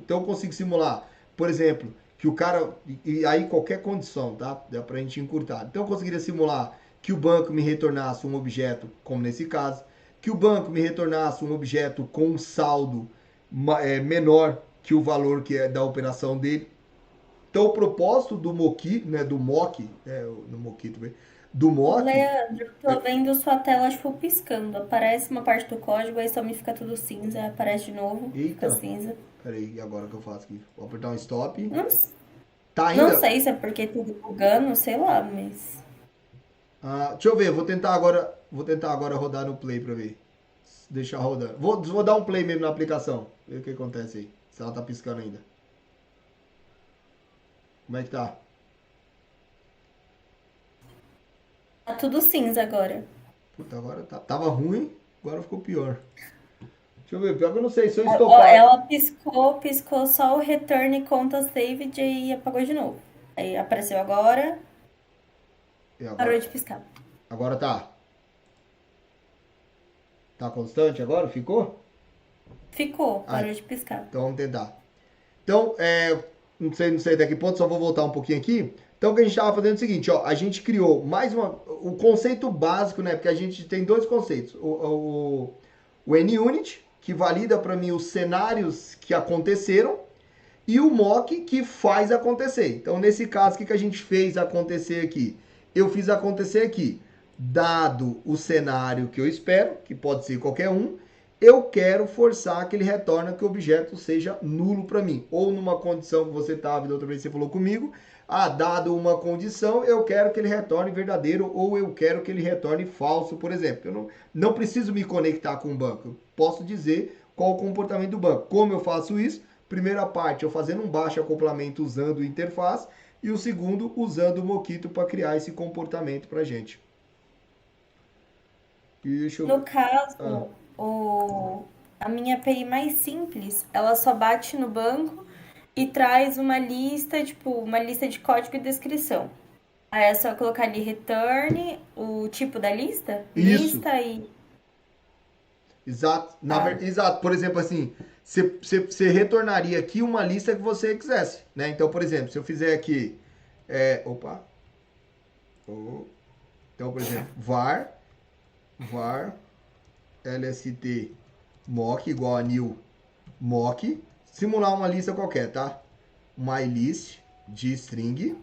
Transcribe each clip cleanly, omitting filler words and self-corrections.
Então eu consigo simular, por exemplo, que o cara, e aí qualquer condição, tá? Dá pra gente encurtar. Então eu conseguiria simular que o banco me retornasse um objeto, como nesse caso, que o banco me retornasse um objeto com um saldo menor que o valor que é da operação dele. Então o propósito do Moki, né, do Mock, no Moki também, do Mock, Leandro, tô vendo sua tela, tipo, piscando. Aparece uma parte do código, aí só me fica tudo cinza. Aparece de novo, fica eita, cinza. peraí, e agora o que eu faço aqui? Vou apertar um stop. Não, Tá não ainda? sei se é porque tudo bugando, sei lá, mas... Deixa eu ver, vou tentar agora rodar no play pra ver. Deixar rodando. Vou dar um play mesmo na aplicação. Ver o que acontece aí. Se ela tá piscando ainda. Como é que tá? Tá tudo cinza agora. Puta, agora tava ruim, agora ficou pior. Deixa eu ver, pior que eu não sei se eu Ó, estopar. ela piscou só o return conta saved e apagou de novo. Aí apareceu agora, E parou agora? de piscar. Agora tá. Tá constante agora? Ficou? Ficou, Ai, parou de piscar. então vamos tentar. Então, não sei até que ponto, só vou voltar um pouquinho aqui. Então, o que a gente estava fazendo é o seguinte, ó, a gente criou mais o conceito básico, né? Porque a gente tem dois conceitos. O NUnit, que valida para mim os cenários que aconteceram, e o mock, que faz acontecer. Então, nesse caso, o que a gente fez acontecer aqui? Eu fiz acontecer aqui, dado o cenário que eu espero, que pode ser qualquer um, eu quero forçar que ele retorne que o objeto seja nulo para mim. Ou numa condição que você estava, da outra vez você falou comigo, dado uma condição, eu quero que ele retorne verdadeiro ou eu quero que ele retorne falso, por exemplo. Eu não preciso me conectar com o banco. Eu posso dizer qual o comportamento do banco. Como eu faço isso? Primeira parte, eu fazendo um baixo acoplamento usando o interface e o segundo usando o Mockito para criar esse comportamento para gente. E deixa eu No ver. Ah, caso, a minha API mais simples, ela só bate no banco e traz uma lista, tipo, uma lista de código e descrição. Aí é só colocar ali return, o tipo da lista, isso. lista e Exato. tá. Exato. Por exemplo, assim, você retornaria aqui uma lista que você quisesse, né? Então, por exemplo, se eu fizer aqui, opa, oh, então, por exemplo, var lst mock igual a new mock, simular uma lista qualquer, tá? My list de string,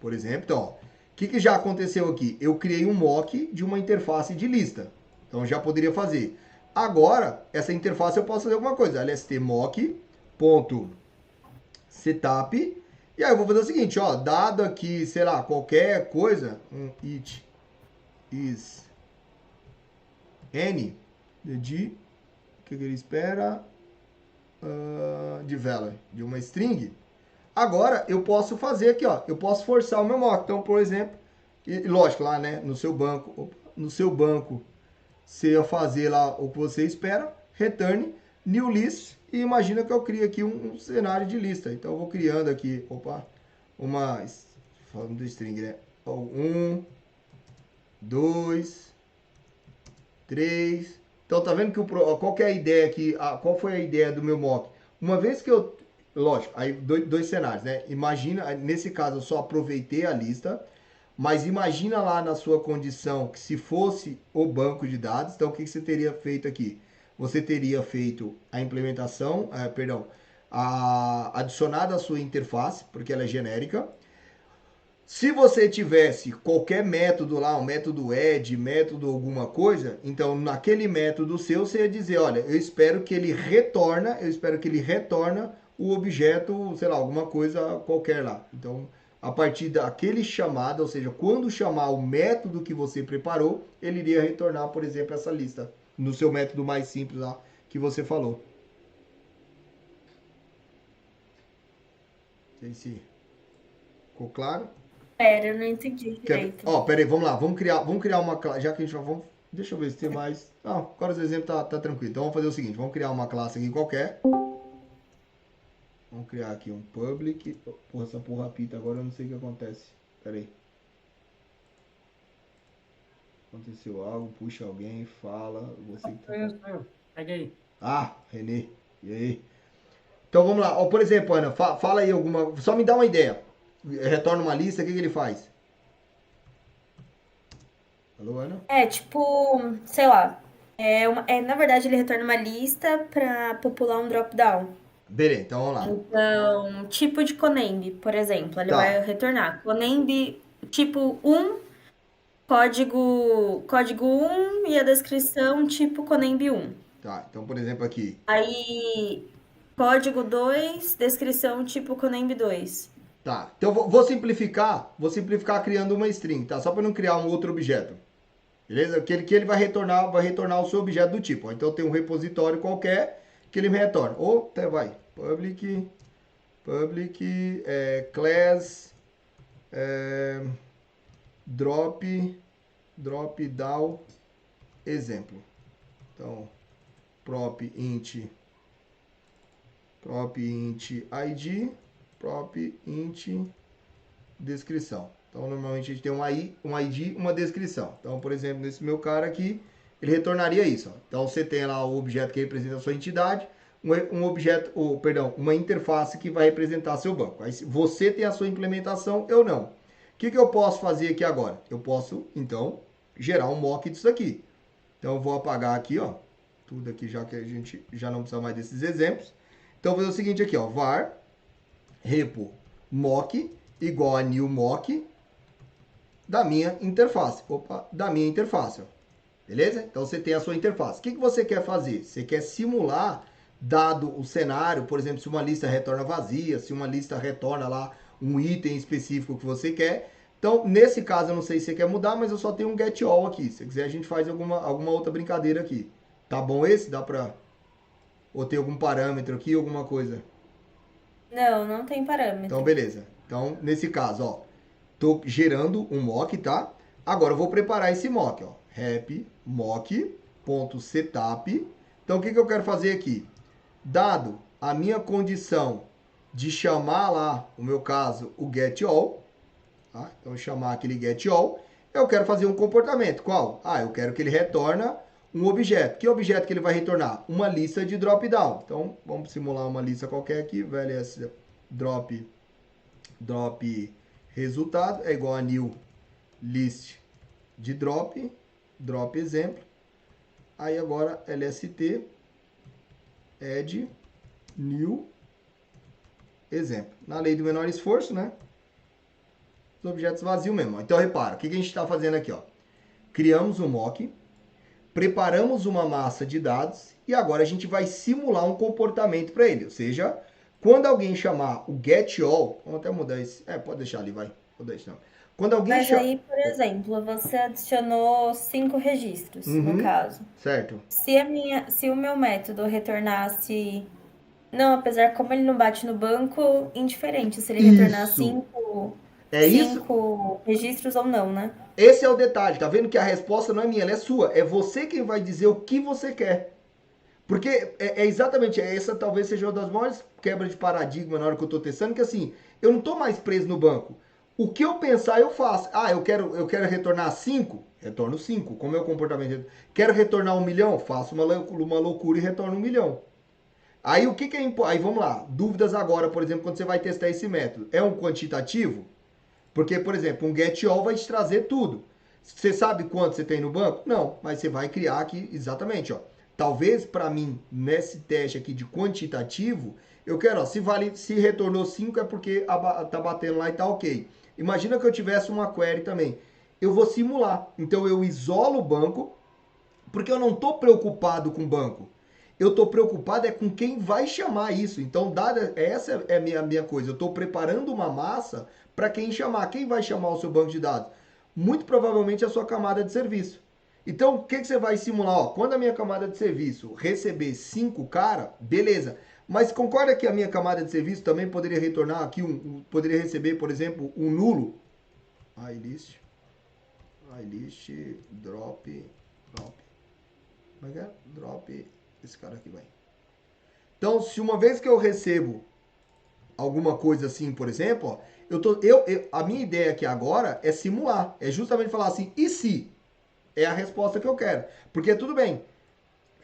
por exemplo. Então, ó, o que já aconteceu aqui? Eu criei um mock de uma interface de lista. Então, eu já poderia fazer. Agora, essa interface eu posso fazer alguma coisa. lst mock.setup. E aí eu vou fazer o seguinte, ó, dado aqui, sei lá, qualquer coisa, it is n de o que ele espera de value de uma string. Agora eu posso fazer aqui, ó, eu posso forçar o meu mock. Então, por exemplo, e lógico lá, né, no seu banco, você ia fazer lá o que você espera, return new list e imagina que eu crio aqui um cenário de lista. Então eu vou criando aqui, uma falando do string, né? Um, dois, três. Então tá vendo que qual que é a ideia aqui? Qual foi a ideia do meu mock? Uma vez que eu, lógico, aí dois cenários, né? Imagina, nesse caso eu só aproveitei a lista, mas imagina lá na sua condição que se fosse o banco de dados, então o que você teria feito aqui? Você teria feito a implementação, perdão, adicionada a sua interface, porque ela é genérica, se você tivesse qualquer método lá, um método add, método alguma coisa, então naquele método seu você ia dizer, olha, eu espero que ele retorna o objeto, sei lá, alguma coisa qualquer lá. Então, a partir daquele chamado, ou seja, quando chamar o método que você preparou, ele iria retornar, por exemplo, essa lista no seu método mais simples lá que você falou. Não sei se ficou claro. Pera, eu não entendi direito. Pera aí, vamos lá, vamos criar uma classe, já que a gente vai, deixa eu ver se tem mais, agora os exemplos tá tranquilo, então vamos fazer o seguinte, vamos criar uma classe aqui qualquer, vamos criar aqui um public, porra, essa porra apita agora, eu não sei o que acontece, pera aí, aconteceu algo, puxa alguém, fala, você que tá falando, Isso. Peguei. Renê, e aí? Então vamos lá. Ó, por exemplo, Ana, fala aí alguma. Só me dá uma ideia. Retorna uma lista, o que ele faz? Alô, Ana? É, tipo, sei lá. Na verdade, ele retorna uma lista para popular um drop-down. Beleza, então vamos lá. Então, tipo de Coneng, por exemplo, ele vai Tá, retornar Coneng tipo um código um e a descrição tipo Coneng um. tá. Então, por exemplo, aqui. Aí, código 2 descrição tipo Coneng dois. Tá. Então vou simplificar criando uma string, tá? Só para não criar um outro objeto. Beleza? Que ele vai retornar o seu objeto do tipo. Então tem um repositório qualquer que ele me retorna. Ou até vai. Public class é, drop down exemplo. Então, prop int id, prop int descrição. Então, normalmente a gente tem um ID, uma descrição. Então, por exemplo, nesse meu cara aqui, ele retornaria isso. Ó. Então, você tem lá o objeto que representa a sua entidade, uma interface que vai representar seu banco. Aí, você tem a sua implementação, eu não. O que eu posso fazer aqui agora? Eu posso, então, gerar um mock disso aqui. Então, eu vou apagar aqui, ó, tudo aqui, já que a gente já não precisa mais desses exemplos. Então, eu vou fazer o seguinte aqui, ó, var repo mock igual a new mock da minha interface. Da minha interface. Ó. Beleza? Então você tem a sua interface. O que você quer fazer? Você quer simular, dado o cenário, por exemplo, se uma lista retorna vazia, se uma lista retorna lá um item específico que você quer. Então, nesse caso, eu não sei se você quer mudar, mas eu só tenho um get all aqui. Se quiser, a gente faz alguma outra brincadeira aqui. Tá bom esse? Dá pra... Ou tem algum parâmetro aqui, alguma coisa? Não, não tem Então, parâmetro. beleza. Então, nesse caso, ó, tô gerando um mock, tá? Agora eu vou preparar esse mock, ó. Rep mock.setup. Então, o que eu quero fazer aqui? Dado a minha condição de chamar lá, no meu caso, o getAll, tá? Então, chamar aquele getAll, eu quero fazer um comportamento. Qual? Ah, eu quero que ele retorna um objeto. Que objeto que ele vai retornar? Uma lista de drop-down. Então, vamos simular uma lista qualquer aqui, vls drop resultado é igual a new list de drop exemplo. Aí agora lst add new exemplo. Na lei do menor esforço, né? Os objetos vazios mesmo. Então repara, o que a gente está fazendo aqui, ó? Criamos um mock, preparamos uma massa de dados e agora a gente vai simular um comportamento para ele. Ou seja, quando alguém chamar o getAll, vamos até mudar esse. Pode deixar ali, vai. Vou deixar não. Quando alguém Mas chama. aí, por exemplo, você adicionou 5 registros, no Uhum, caso. certo. Se o meu método retornasse. Não, apesar como ele não bate no banco, indiferente se ele retornar Isso. É isso. cinco registros ou não, né? Esse é o detalhe. Tá vendo que a resposta não é minha, ela é sua. É você quem vai dizer o que você quer. Porque exatamente, essa talvez seja uma das maiores quebras de paradigma na hora que eu estou testando, que assim, eu não estou mais preso no banco. O que eu pensar, eu faço. Ah, eu quero retornar 5, retorno 5. Como é o comportamento? Quero retornar 1 milhão? Faço uma loucura e retorno 1 milhão. Aí o que é importante? Aí vamos lá. Dúvidas agora, por exemplo, quando você vai testar esse método. É um quantitativo? Porque, por exemplo, um getAll vai te trazer tudo. Você sabe quanto você tem no banco? Não, mas você vai criar aqui exatamente, ó. Talvez para mim, nesse teste aqui de quantitativo, eu quero, ó, se retornou 5 é porque tá batendo lá e tá ok. Imagina que eu tivesse uma query também. Eu vou simular. Então eu isolo o banco, porque eu não estou preocupado com o banco. Eu estou preocupado com quem vai chamar isso. Então, essa é a minha coisa. Eu estou preparando uma massa para quem chamar. Quem vai chamar o seu banco de dados? Muito provavelmente a sua camada de serviço. Então, o que você vai simular? Ó, quando a minha camada de serviço receber 5 cara, beleza. Mas concorda que a minha camada de serviço também poderia retornar aqui, poderia receber, por exemplo, um nulo? iList drop. Como é que é? Drop. Esse cara aqui vai. Então, se uma vez que eu recebo alguma coisa assim, por exemplo, ó, a minha ideia aqui agora é simular. É justamente falar assim, e se? É a resposta que eu quero. Porque tudo bem.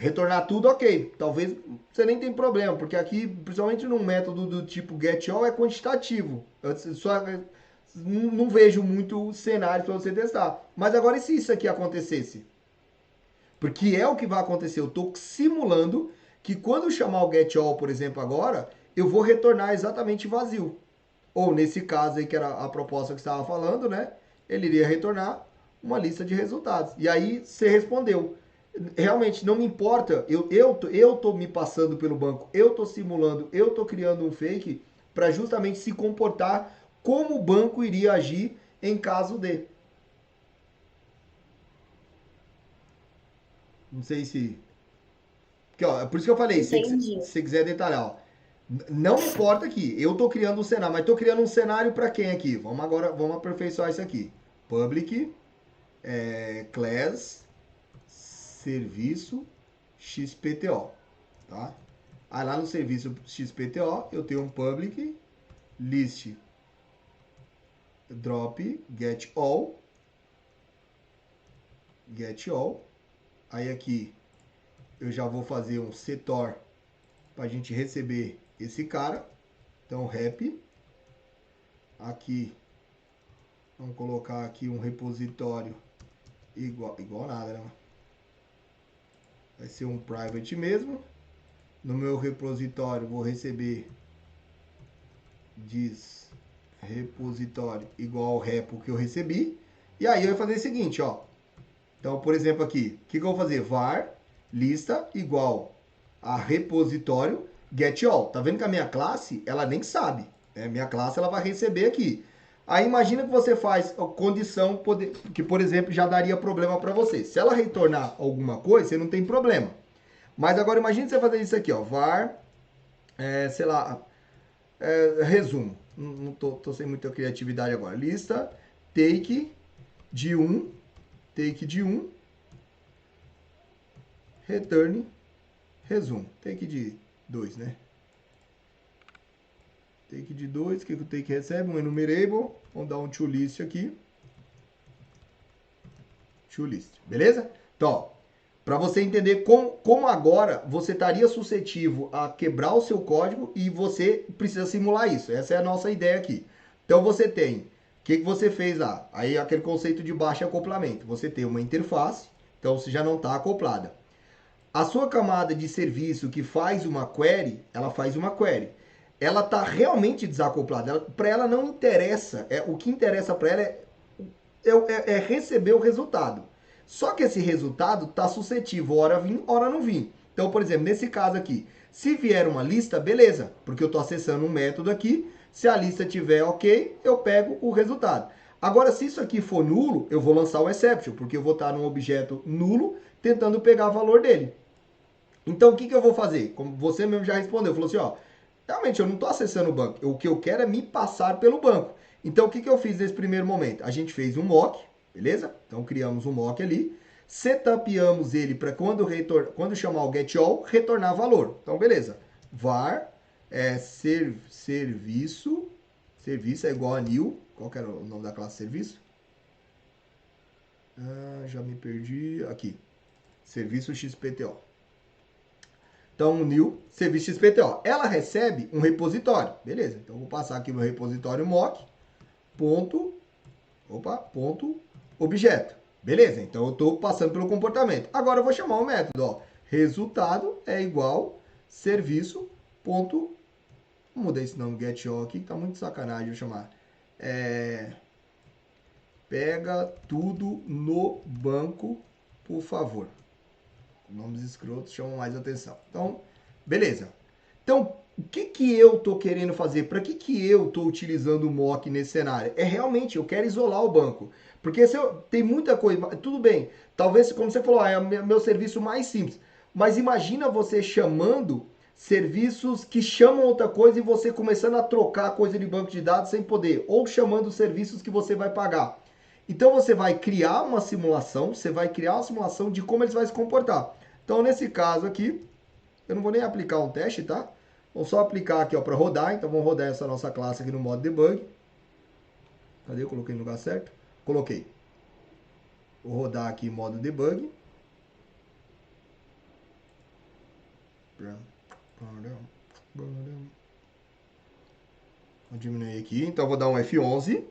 retornar tudo, ok. Talvez você nem tem problema, porque aqui, principalmente num método do tipo getAll, é quantitativo. Eu só não vejo muito cenário para você testar. Mas agora e se isso aqui acontecesse? Porque é o que vai acontecer. Eu estou simulando que quando eu chamar o getAll, por exemplo, agora, eu vou retornar exatamente vazio. Ou nesse caso aí, que era a proposta que estava falando, né? Ele iria retornar uma lista de resultados. E aí você respondeu. Realmente não me importa, eu tô me passando pelo banco, eu tô simulando, eu tô criando um fake para justamente se comportar como o banco iria agir em caso de. Não sei se. Porque, ó, é por isso que eu falei, se Entendi. você quiser detalhar, ó. Não me importa aqui, eu tô criando um cenário, mas tô criando um cenário para quem aqui? Vamos agora, vamos aperfeiçoar isso aqui. Public, class, serviço, XPTO, tá? Aí lá no serviço XPTO eu tenho um public list drop get all. Aí aqui eu já vou fazer um setor para a gente receber esse cara. Então rep aqui vamos colocar aqui um repositório igual nada, né? Vai ser um private mesmo. No meu repositório vou receber diz repositório igual ao repo que eu recebi. E aí eu vou fazer o seguinte, ó. Então, por exemplo, aqui, o que eu vou fazer? Var lista igual a repositório getAll. Tá vendo que a minha classe, ela nem sabe. Né? Minha classe, ela vai receber aqui. Aí imagina que você faz a condição que, por exemplo, já daria problema para você. Se ela retornar alguma coisa, você não tem problema. Mas agora imagine você fazer isso aqui, ó. Var, sei lá, resumo. Não tô sem muita criatividade agora. Lista, take de 1, take de 1, return, resumo. Take de 2, né? Take de 2, o que o take recebe? Um enumerable. Vamos dar um toList aqui. ToList, beleza? Então, para você entender como agora você estaria suscetível a quebrar o seu código e você precisa simular isso. Essa é a nossa ideia aqui. Então você tem, o que você fez lá? Aí aquele conceito de baixo acoplamento. Você tem uma interface, então você já não está acoplada. A sua camada de serviço que faz uma query, ela faz uma query. Ela está realmente desacoplada. Para ela não interessa. O que interessa para ela é receber o resultado. Só que esse resultado está suscetível, hora vir, hora não vir. Então, por exemplo, nesse caso aqui, se vier uma lista, beleza, porque eu estou acessando um método aqui. Se a lista tiver ok, eu pego o resultado. Agora, se isso aqui for nulo, eu vou lançar o exception, porque eu vou estar num objeto nulo tentando pegar o valor dele. Então, o que eu vou fazer? Como você mesmo já respondeu, falou assim, ó, realmente eu não estou acessando o banco. O que eu quero é me passar pelo banco. Então, o que eu fiz nesse primeiro momento? A gente fez um mock, beleza? Então, criamos um mock ali, setupamos ele para quando chamar o getAll, retornar valor. Então, beleza. Var serviço é igual a new. Qual que era o nome da classe serviço? Já me perdi. Aqui. Serviço XPTO. Então, new serviço XPTO. Ela recebe um repositório. Beleza. Então, eu vou passar aqui no repositório mock. Ponto objeto. Beleza. Então, eu estou passando pelo comportamento. Agora, eu vou chamar o método. Ó. Resultado é igual serviço. Ponto. Mudei esse nome getAll aqui, que tá muito sacanagem eu chamar. Pega tudo no banco, por favor. Nomes escrotos chamam mais atenção. Então, beleza. Então, o que eu estou querendo fazer? Para que eu estou utilizando o mock nesse cenário? É realmente, eu quero isolar o banco. Porque se eu, tem muita coisa, tudo bem. Talvez, como você falou, é o meu serviço mais simples. Mas imagina você chamando serviços que chamam outra coisa e você começando a trocar coisa de banco de dados sem poder. Ou chamando serviços que você vai pagar. Então você vai criar uma simulação, de como eles vão se comportar. Então nesse caso aqui, eu não vou nem aplicar um teste, tá? Vou só aplicar aqui para rodar. Então vamos rodar essa nossa classe aqui no modo debug. Cadê? Eu coloquei no lugar certo? Coloquei. Vou rodar aqui em modo debug. Vou diminuir aqui. Então, vou dar um F11,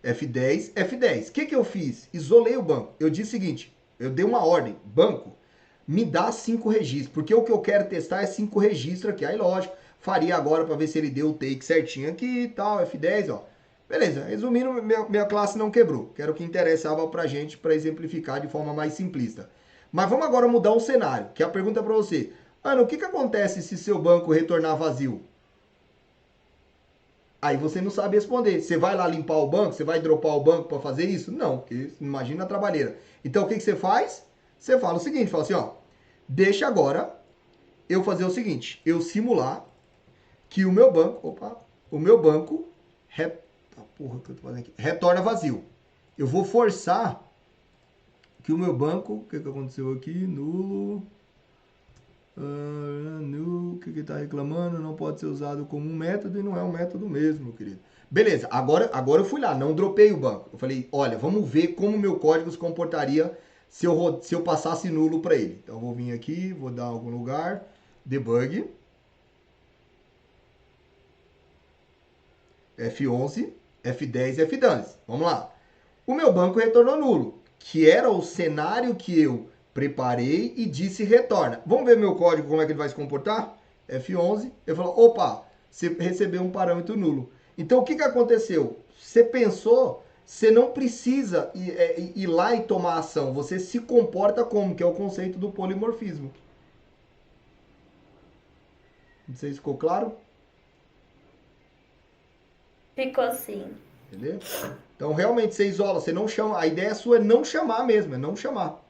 F10, F10. O que eu fiz? Isolei o banco. Eu disse o seguinte, eu dei uma ordem. Banco, me dá 5 registros. Porque o que eu quero testar é 5 registros aqui. Aí, lógico, faria agora para ver se ele deu o take certinho aqui e tal. F10, ó. Beleza, resumindo, minha classe não quebrou. Que era o que interessava pra gente, para exemplificar de forma mais simplista. Mas vamos agora mudar o cenário, que é a pergunta para você. Ana, o que acontece se seu banco retornar vazio? Aí você não sabe responder. Você vai lá limpar o banco? Você vai dropar o banco para fazer isso? Não, porque imagina a trabalheira. Então o que você faz? Você fala o seguinte, fala assim, ó. Deixa agora eu fazer o seguinte, eu simular que o meu banco retorna vazio. Eu vou forçar que o meu banco, o que aconteceu aqui? Nulo. O que está reclamando? Não pode ser usado como um método e não é um método mesmo, meu querido. Beleza, agora eu fui lá, não dropei o banco. Eu falei, olha, vamos ver como o meu código se comportaria se eu passasse nulo para ele. Então eu vou vir aqui, vou dar algum lugar, debug, F11, F10, F12. Vamos lá. O meu banco retornou nulo, que era o cenário que eu preparei e disse retorna. Vamos ver meu código, como é que ele vai se comportar? F11, eu falo, opa, você recebeu um parâmetro nulo. Então o que aconteceu? Você pensou, você não precisa ir lá e tomar ação, você se comporta como, que é o conceito do polimorfismo. Não sei se ficou claro? Ficou assim. Entendeu? Então realmente você isola, você não chama, a ideia sua é não chamar mesmo, é não chamar.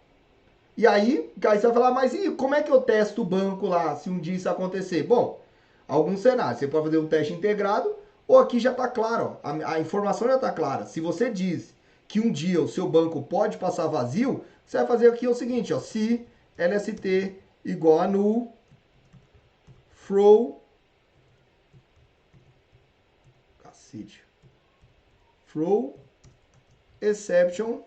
E aí você vai falar, mas e como é que eu testo o banco lá, se um dia isso acontecer? Bom, alguns cenários. Você pode fazer um teste integrado, ou aqui já está claro, ó, a informação já está clara. Se você diz que um dia o seu banco pode passar vazio, você vai fazer aqui o seguinte, ó, se lst igual a null, throw, cacete, throw exception,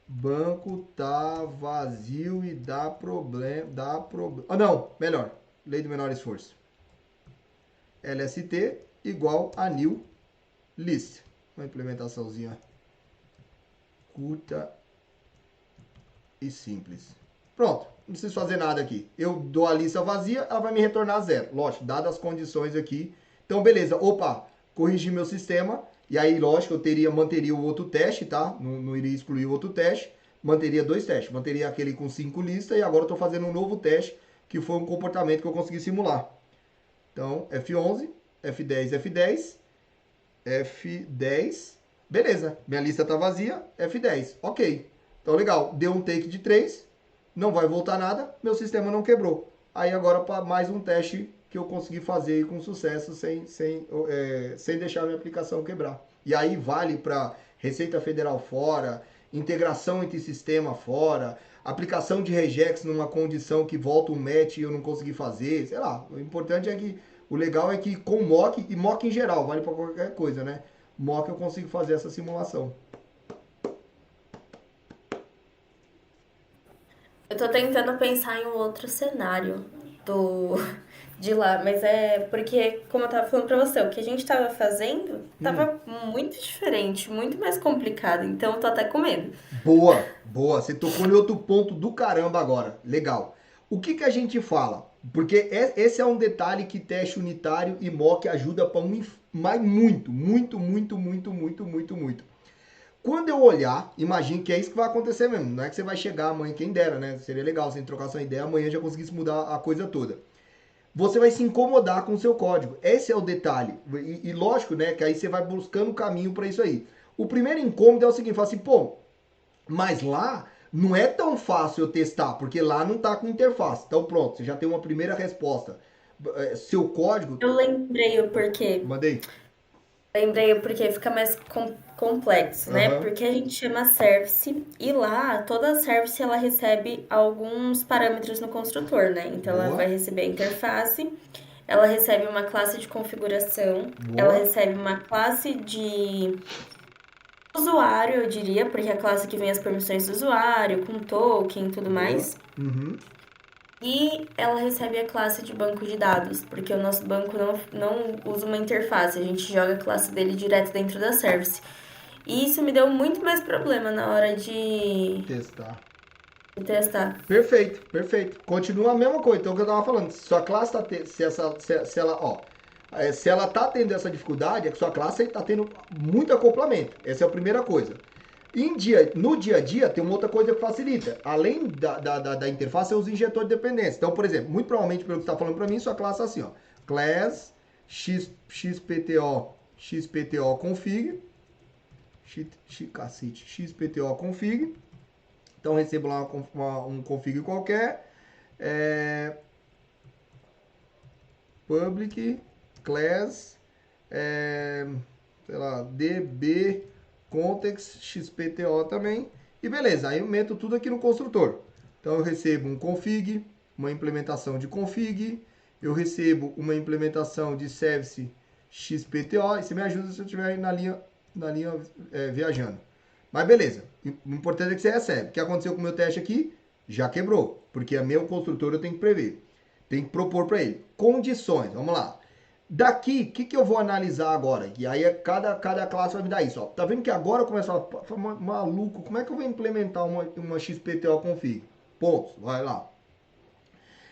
banco tá vazio e dá problema, Ah, não, melhor, lei do menor esforço. LST igual a new list. Uma implementaçãozinha curta e simples. Pronto, não preciso fazer nada aqui. Eu dou a lista vazia, ela vai me retornar zero. Lógico, dadas as condições aqui. Então, beleza. Opa, corrigi meu sistema. E aí, lógico, manteria o outro teste, tá? Não iria excluir o outro teste. Manteria 2 testes. Manteria aquele com 5 listas. E agora eu estou fazendo um novo teste, que foi um comportamento que eu consegui simular. Então, F11, F10, F10, F10. Beleza, minha lista está vazia, F10. Ok. Então, legal. Deu um take de 3. Não vai voltar nada, meu sistema não quebrou. Aí agora para mais um teste que eu consegui fazer com sucesso sem deixar a minha aplicação quebrar. E aí vale para Receita Federal fora, integração entre sistema fora, aplicação de regex numa condição que volta um match e eu não consegui fazer, sei lá. O importante é que, o legal é que com mock, e mock em geral, vale para qualquer coisa, né? Mock eu consigo fazer essa simulação. Eu tô tentando pensar em um outro cenário do de lá, mas é porque, como eu tava falando pra você, o que a gente tava fazendo tava muito diferente, muito mais complicado, então eu tô até com medo. Boa, boa. Você tocou em outro ponto do caramba agora. Legal. O que a gente fala? Porque esse é um detalhe que teste unitário e mock ajuda para mas muito, muito, muito, muito, muito, muito, muito. Quando eu olhar, imagine que é isso que vai acontecer mesmo. Não é que você vai chegar amanhã, quem dera, né? Seria legal sem trocar sua ideia, amanhã já conseguisse mudar a coisa toda. Você vai se incomodar com o seu código. Esse é o detalhe. E lógico, né? Que aí você vai buscando um caminho para isso aí. O primeiro incômodo é o seguinte, fala assim, pô, mas lá não é tão fácil eu testar, porque lá não está com interface. Então pronto, você já tem uma primeira resposta. Seu código... Eu lembrei o porquê. Mandei. Lembrei o porquê, fica mais complexo, né? Aham. Porque a gente chama service e lá toda service ela recebe alguns parâmetros no construtor, né? Então ela vai Boa. receber a interface, ela recebe uma classe de configuração, ela Boa. recebe uma classe de usuário, eu diria, porque é a classe que vem as permissões do usuário, com token e tudo Boa. mais. Uhum. E ela recebe a classe de banco de dados, porque o nosso banco não usa uma interface, a gente joga a classe dele direto dentro da service. E isso me deu muito mais problema na hora Testar. de testar. Perfeito, perfeito. Continua a mesma coisa. Então, o que eu tava falando, se sua classe tá se ela, ó, se ela tá tendo essa dificuldade, é que sua classe tá tendo muito acoplamento. Essa é a primeira coisa. No dia a dia, tem uma outra coisa que facilita. Além da interface, é os injetores de dependência. Então, por exemplo, muito provavelmente, pelo que você está falando para mim, sua classe é assim, ó. Class xpto config, cacete, xpto config. Então, recebo lá um config qualquer. Public class, sei lá, db context xpto também. E beleza, aí eu meto tudo aqui no construtor. Então eu recebo um config, uma implementação de config, eu recebo uma implementação de service xpto, e você me ajuda se eu estiver na linha viajando. Mas beleza, o importante é que você recebe. O que aconteceu com o meu teste aqui? Já quebrou, porque é meu construtor, eu tenho que prever. Tem que propor para ele. Condições, vamos lá. Daqui, o que eu vou analisar agora? E aí cada classe vai me dar isso. Ó. Tá vendo que agora eu começo a falar, maluco, como é que eu vou implementar uma XPTO config? Pontos, vai lá.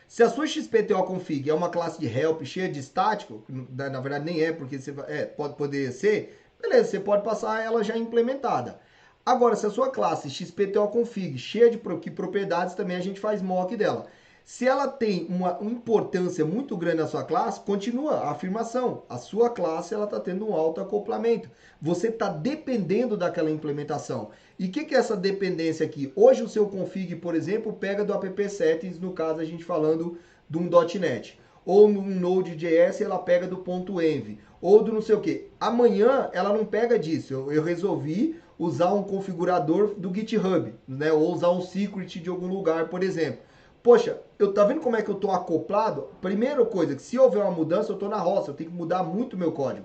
Se a sua XPTO config é uma classe de help cheia de estático, na verdade nem é, porque você pode poder ser, beleza, você pode passar ela já implementada. Agora, se a sua classe XPTO config cheia de propriedades, também a gente faz mock dela. Se ela tem uma importância muito grande na sua classe, continua a afirmação. A sua classe está tendo um alto acoplamento. Você está dependendo daquela implementação. E o que é essa dependência aqui? Hoje o seu config, por exemplo, pega do app settings, no caso a gente falando de um .NET. Ou no Node.js ela pega do .env. Ou do não sei o que. Amanhã ela não pega disso. Eu resolvi usar um configurador do GitHub, né? Ou usar um secret de algum lugar, por exemplo. Poxa, tá vendo como é que eu tô acoplado? Primeira coisa, que se houver uma mudança, eu tô na roça, eu tenho que mudar muito meu código.